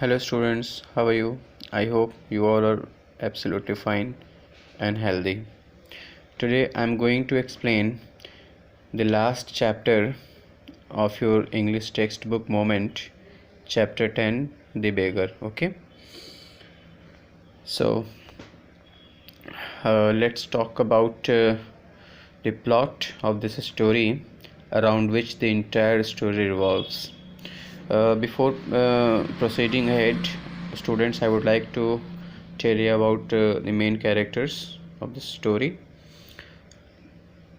Hello students, how are you? I hope you all are absolutely fine and healthy. Today I'm going to explain the last chapter of your English textbook Moment, chapter 10, The Beggar. Okay, so let's talk about the plot of this story around which the entire story revolves. Before proceeding ahead, students, I would like to tell you about the main characters of the story: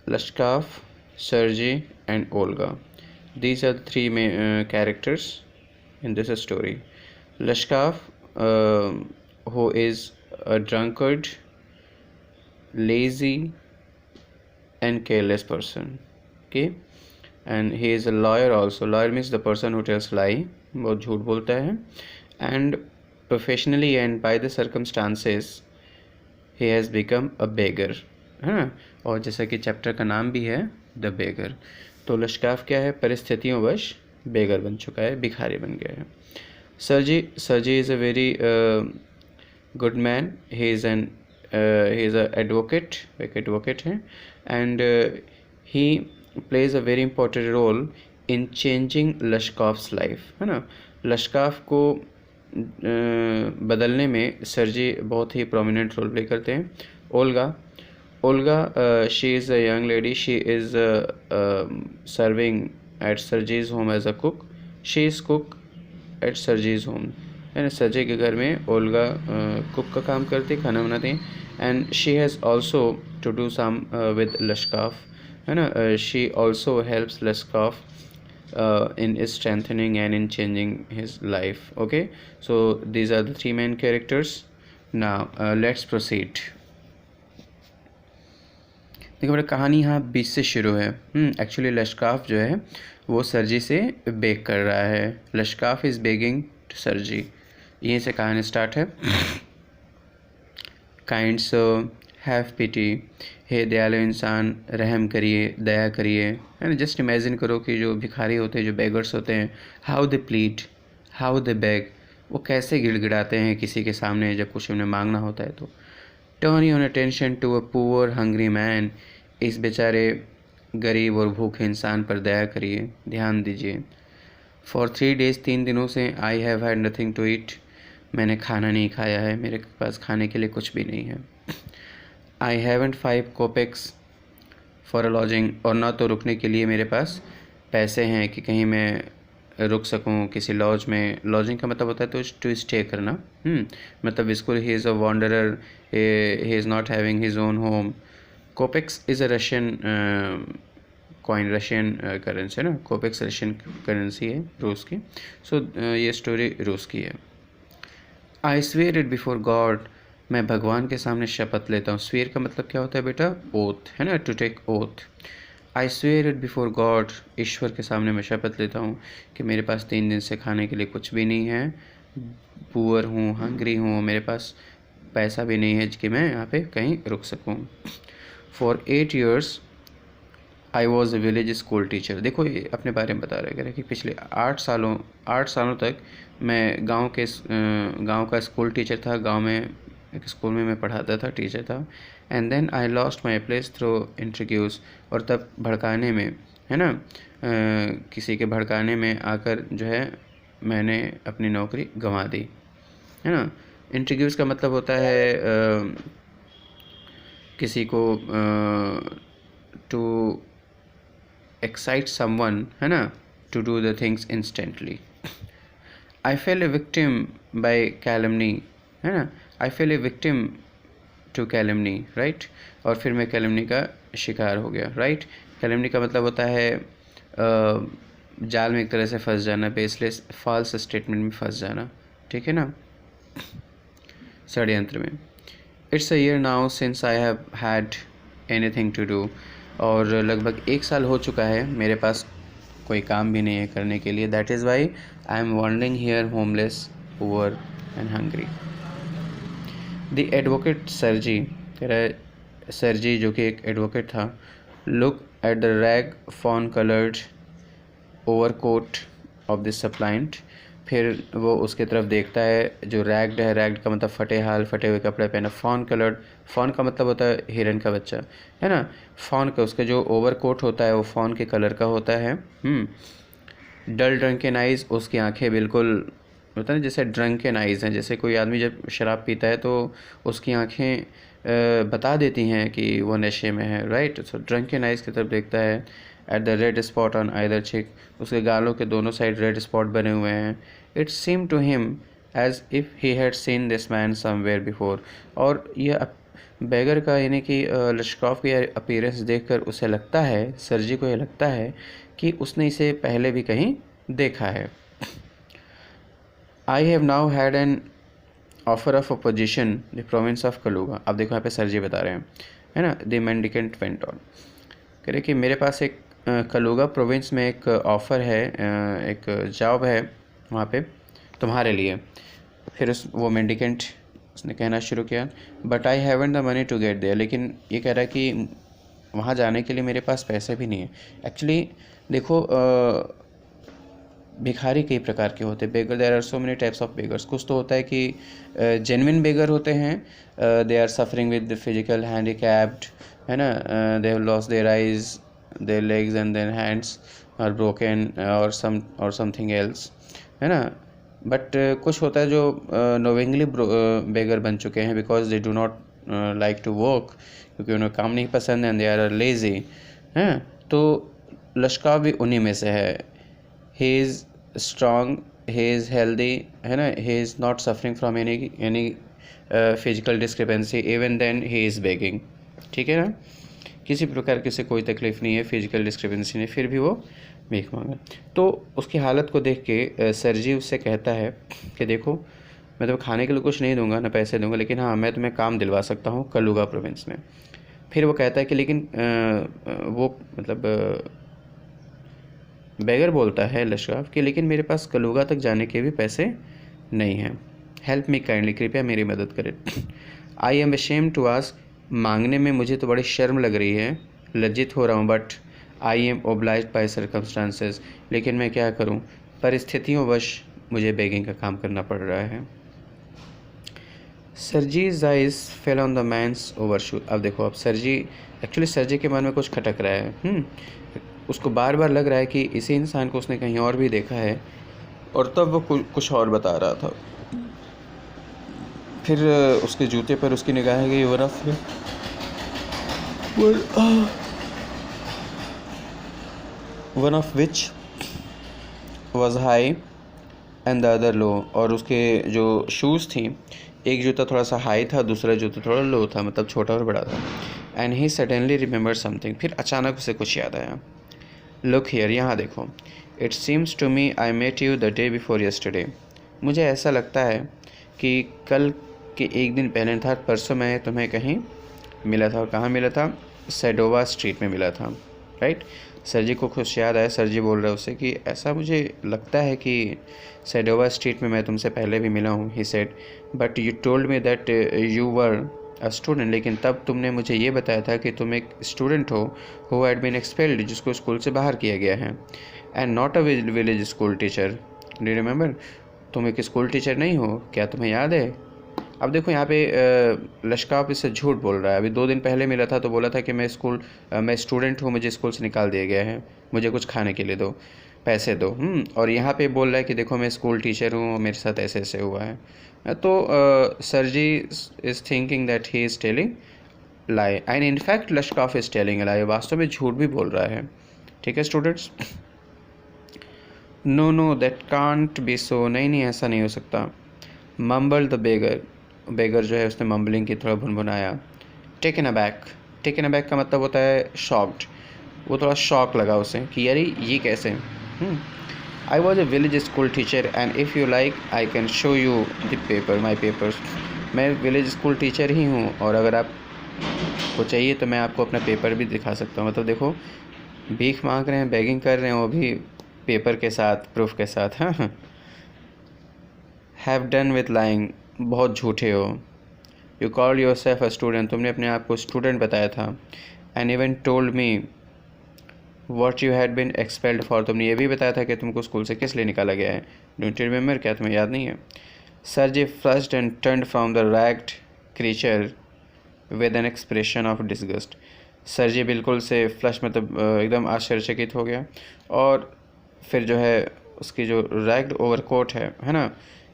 Lashkov, Sergey, and Olga. These are the three main characters in this story. Lashkov, who is a drunkard, lazy, and careless person. Okay, and he is a lawyer also. Lawyer means the person who tells lie, बहुत झूठ बोलता है. And professionally and by the circumstances he has become a beggar, है ना. और जैसा कि chapter का नाम भी है द बेगर, तो लश्काफ क्या है, परिस्थितियों वश बेगर बन चुका है, भिखारी बन गया है. Sergei is a very good man. He is a advocate, एक एडवोकेट है. And he plays a very important role in changing Lushkoff's life, है ना. लश्काफ को बदलने में सर्जी बहुत ही प्रोमिनेंट रोल प्ले करते हैं. Olga, she is a young lady. She is serving at Sergei's home as a cook. She is cook at Sergei's home, है ना. सर्जी के घर में ओल्गा कुक का काम करती, खाना बनाती हैं. And she has also to do some with Lushkoff, है ना. She also helps Lushkoff in strengthening and in changing his life. Okay, so these are the three main characters. Now let's proceed. देखो बेटा, कहानी यहाँ बीच से शुरू है. Actually लश्काफ जो है वो सर्जी से बेग कर रहा है. लश्काफ इज़ बेगिंग टू सर्जी. यहीं से कहानी स्टार्ट है. काइंड सो हैव पिटी, हे दयालु इंसान, रहम करिए, दया करिए, है ना. जस्ट इमेजिन करो कि जो भिखारी होते हैं, जो बेगर्स होते हैं, how they plead, how they beg, वो कैसे गिड़गिड़ाते हैं किसी के सामने जब कुछ उन्हें मांगना होता है. तो turn your attention to a poor hungry man, इस बेचारे गरीब और भूखे इंसान पर दया करिए, ध्यान दीजिए. फॉर 3 days, 3 दिनों से, I have had nothing to eat, मैंने खाना नहीं खाया है, मेरे पास खाने के लिए कुछ भी नहीं है. I haven't 5 kopecks for a lodging, और ना तो रुकने के लिए मेरे पास पैसे हैं कि कहीं मैं रुक सकूं किसी लॉज में. लॉजिंग का मतलब होता है तो टू स्टे करना. मतलब इसको he is a wanderer, he is not having his own home. Kopecks is a Russian coin, Russian currency है ना. कोपेक्स रशियन करेंसी है, रूस की. सो ये स्टोरी रूस की है. आई स्वेयर इट बिफोर गॉड, मैं भगवान के सामने शपथ लेता हूँ. स्वेयर का मतलब क्या होता है बेटा, ओथ, है ना, to take oath. I swear it before god, ईश्वर के सामने मैं शपथ लेता हूँ कि मेरे पास 3 दिन से खाने के लिए कुछ भी नहीं है. पुअर हूँ, हंग्री हूँ, मेरे पास पैसा भी नहीं है कि मैं यहाँ पे कहीं रुक सकूँ. For 8 years I was a village school teacher. देखो ये अपने बारे में बता रहे हैं कि पिछले 8 सालों तक मैं गांव का स्कूल टीचर था. गांव में एक स्कूल में मैं पढ़ाता था, टीचर था. And then I lost my place through introduce, और तब भड़काने में, है ना, किसी के भड़काने में आकर जो है मैंने अपनी नौकरी गंवा दी, है ना. इंट्रोड्यूस का मतलब होता है किसी को टू excite someone, है ना, to do the things instantly. I fell a victim by calumny, है ना. I fell a victim to calumny, right. और फिर मैं calumny का शिकार हो गया, right. calumny का मतलब होता है जाल में एक तरह से फंस जाना, बेसलेस फॉल्स स्टेटमेंट में फंस जाना, ठीक है ना, षड्यंत्र में. It's a year now since I have had anything to do, और लगभग 1 साल हो चुका है मेरे पास कोई काम भी नहीं है करने के लिए. That is why I am wandering here homeless, poor and hungry. The advocate Sergei, कह रहा है सर्जी जो कि एक एडवोकेट था, look at the rag fawn coloured overcoat of the suppliant, फिर वो उसके तरफ देखता है, जो रैग्ड है, रैग्ड का मतलब फटे हाल, फटे हुए कपड़े पहना। फॉन कलर्ड, फॉन का मतलब होता है हिरन का बच्चा, है ना। फॉन का, उसका जो ओवर कोट होता है वो फॉन के कलर का होता है। डल ड्रंकन आइज़, उसकी आंखें बिल्कुल होता है ना जैसे ड्रंकन आइज़ हैं, जैसे कोई आदमी जब शराब पीता है तो उसकी आंखें बता देती हैं कि वो नशे में है, राइट। सो ड्रंकन आइज़ की तरफ देखता है। At the red spot on either चिक, उसके गालों के दोनों साइड रेड स्पॉट बने हुए हैं। It seem to him as if he had seen this man somewhere before, और यह बैगर का यानी कि लश्कॉफ की अपीयरेंस देखकर उसे लगता है, सरजी को यह लगता है कि उसने इसे पहले भी कहीं देखा है। I have now had an offer of a position the province of Kaluga. अब देखो यहाँ पे सरजी बता रहे हैं, है ना। द मेंडिकेंट वेंट ऑन, कह रहे कि मेरे पास एक कलूगा प्रोविंस में एक ऑफ़र है, एक जॉब है वहाँ पे तुम्हारे लिए। फिर वो मेंडिकेंट उसने कहना शुरू किया, but I haven't the money to get there, लेकिन ये कह रहा है कि वहाँ जाने के लिए मेरे पास पैसे भी नहीं है। एक्चुअली देखो भिखारी कई प्रकार के होते हैं, beggar, there are so many types of beggars. कुछ तो होता है कि जेन्युइन बेगर होते हैं, they are suffering with physical handicapped, है ना, they have lost their eyes, their legs and their hands are broken और समथिंग एल्स, है ना। बट कुछ होता है जो नोविंगली बेगर बन चुके हैं, because they do not like to work, क्योंकि उन्हें काम नहीं पसंद है, एंड दे आर लेजी, हैं। तो लश्का भी उन्हीं में से है। he is strong, he is healthy, है ना, he is not suffering from any physical discrepancy, even then he is begging, ठीक है ना। किसी प्रकार की से कोई तकलीफ़ नहीं है, फिजिकल डिस्क्रिपेंसी नहीं, फिर भी वो भीख मांगा। तो उसकी हालत को देख के सरजी उससे कहता है कि देखो, मैं तुम्हें खाने के लिए कुछ नहीं दूंगा, ना पैसे दूंगा, लेकिन हाँ मैं तुम्हें काम दिलवा सकता हूँ कलूगा प्रोविंस में। फिर वो कहता है कि लेकिन वो मतलब बेगर बोलता है लश्काफ कि लेकिन मेरे पास कलूगा तक जाने के भी पैसे नहीं हैं। हेल्प मी काइंडली, कृपया मेरी मदद करें। I am ashamed to ask, मांगने में मुझे तो बड़ी शर्म लग रही है, लज्जित हो रहा हूँ, but I am obliged by circumstances, लेकिन मैं क्या करूँ, परिस्थितियों वश मुझे बेगिंग का काम करना पड़ रहा है। Sergei's eyes fell on the man's overshoes. अब देखो, अब सरजी, एक्चुअली सरजी के मन में कुछ खटक रहा है। उसको बार बार लग रहा है कि इसी इंसान को उसने कहीं और भी देखा है, और तब वो कुछ और बता रहा था। फिर उसके जूते पर उसकी निगाह गई, one of which was high and the other लो, और उसके जो शूज़ थी, एक जूता थोड़ा सा हाई था, दूसरा जूता थोड़ा लो था, मतलब छोटा और बड़ा था। And he suddenly remember something, फिर अचानक उसे कुछ याद आया। लुक हियर, यहाँ देखो, it seems to me I met you the day before yesterday, मुझे ऐसा लगता है कि कल के एक दिन पहले था, परसों मैं तुम्हें कहीं मिला था। और कहाँ मिला था? सेडोवा स्ट्रीट में मिला था, राइट। सरजी को खुश याद आया, सरजी बोल रहा है उससे कि ऐसा मुझे लगता है कि सेडोवा स्ट्रीट में मैं तुमसे पहले भी मिला हूँ। He said, but you told me that you were a student, लेकिन तब तुमने मुझे ये बताया था कि तुम एक स्टूडेंट हो हु हैड बीन एक्सपेल्ड, जिसको स्कूल से बाहर किया गया है, and not a village school teacher, do you remember, तुम एक स्कूल टीचर नहीं हो, क्या तुम्हें याद है? अब देखो यहाँ पे लश्काफ इससे झूठ बोल रहा है। अभी 2 दिन पहले मिला था तो बोला था कि मैं स्टूडेंट हूँ, मुझे स्कूल से निकाल दिया गया है, मुझे कुछ खाने के लिए दो, पैसे दो। और यहाँ पे बोल रहा है कि देखो मैं स्कूल टीचर हूँ, मेरे साथ ऐसे ऐसे हुआ है। तो Sergei is thinking that he is telling lie, and in fact Lushkoff is telling a lie, वास्तव में झूठ भी बोल रहा है। ठीक है students? No that can't be so, नहीं ऐसा नहीं हो सकता। मम्बल द बेगर जो है उसने मम्बलिंग की, थोड़ा भुनभुनाया। टेकन अबैक का मतलब होता है शॉक्ड, वो थोड़ा शॉक लगा उसे कि यार ये कैसे। I was a village school teacher and if you like I can show you the paper, my papers, मैं विलेज स्कूल टीचर ही हूँ, और अगर आपको चाहिए तो मैं आपको अपना पेपर भी दिखा सकता हूँ। मतलब देखो, भीख मांग रहे हैं, बेगिंग कर रहे हैं, वो भी पेपर के साथ, प्रूफ के साथ। हाँ, हैव डन विथ लाइंग, बहुत झूठे हो। You called your self a student, तुमने अपने आप को स्टूडेंट बताया था। And even told me what you had been expelled for, तुमने ये भी बताया था कि तुमको स्कूल से किस लिए निकाला गया है। डोंट यू रिमेंबर, क्या तुम्हें याद नहीं है। Sergei flushed and turned from the ragged creature with an expression of disgust. Sergei बिल्कुल से फ्लश मतलब एकदम आश्चर्यचकित हो गया, और फिर जो है उसकी जो रैग्ड ओवरकोट है ना,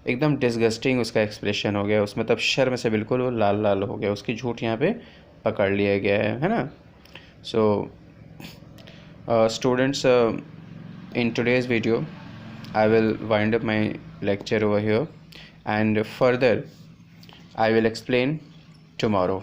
एकदम डिसगस्टिंग उसका एक्सप्रेशन हो गया, उसमें तब शर्म से बिल्कुल वो लाल लाल हो गया, उसकी झूठ यहाँ पे पकड़ लिया गया है ना। सो students, in today's video I will wind up my lecture over here, and further I will explain tomorrow.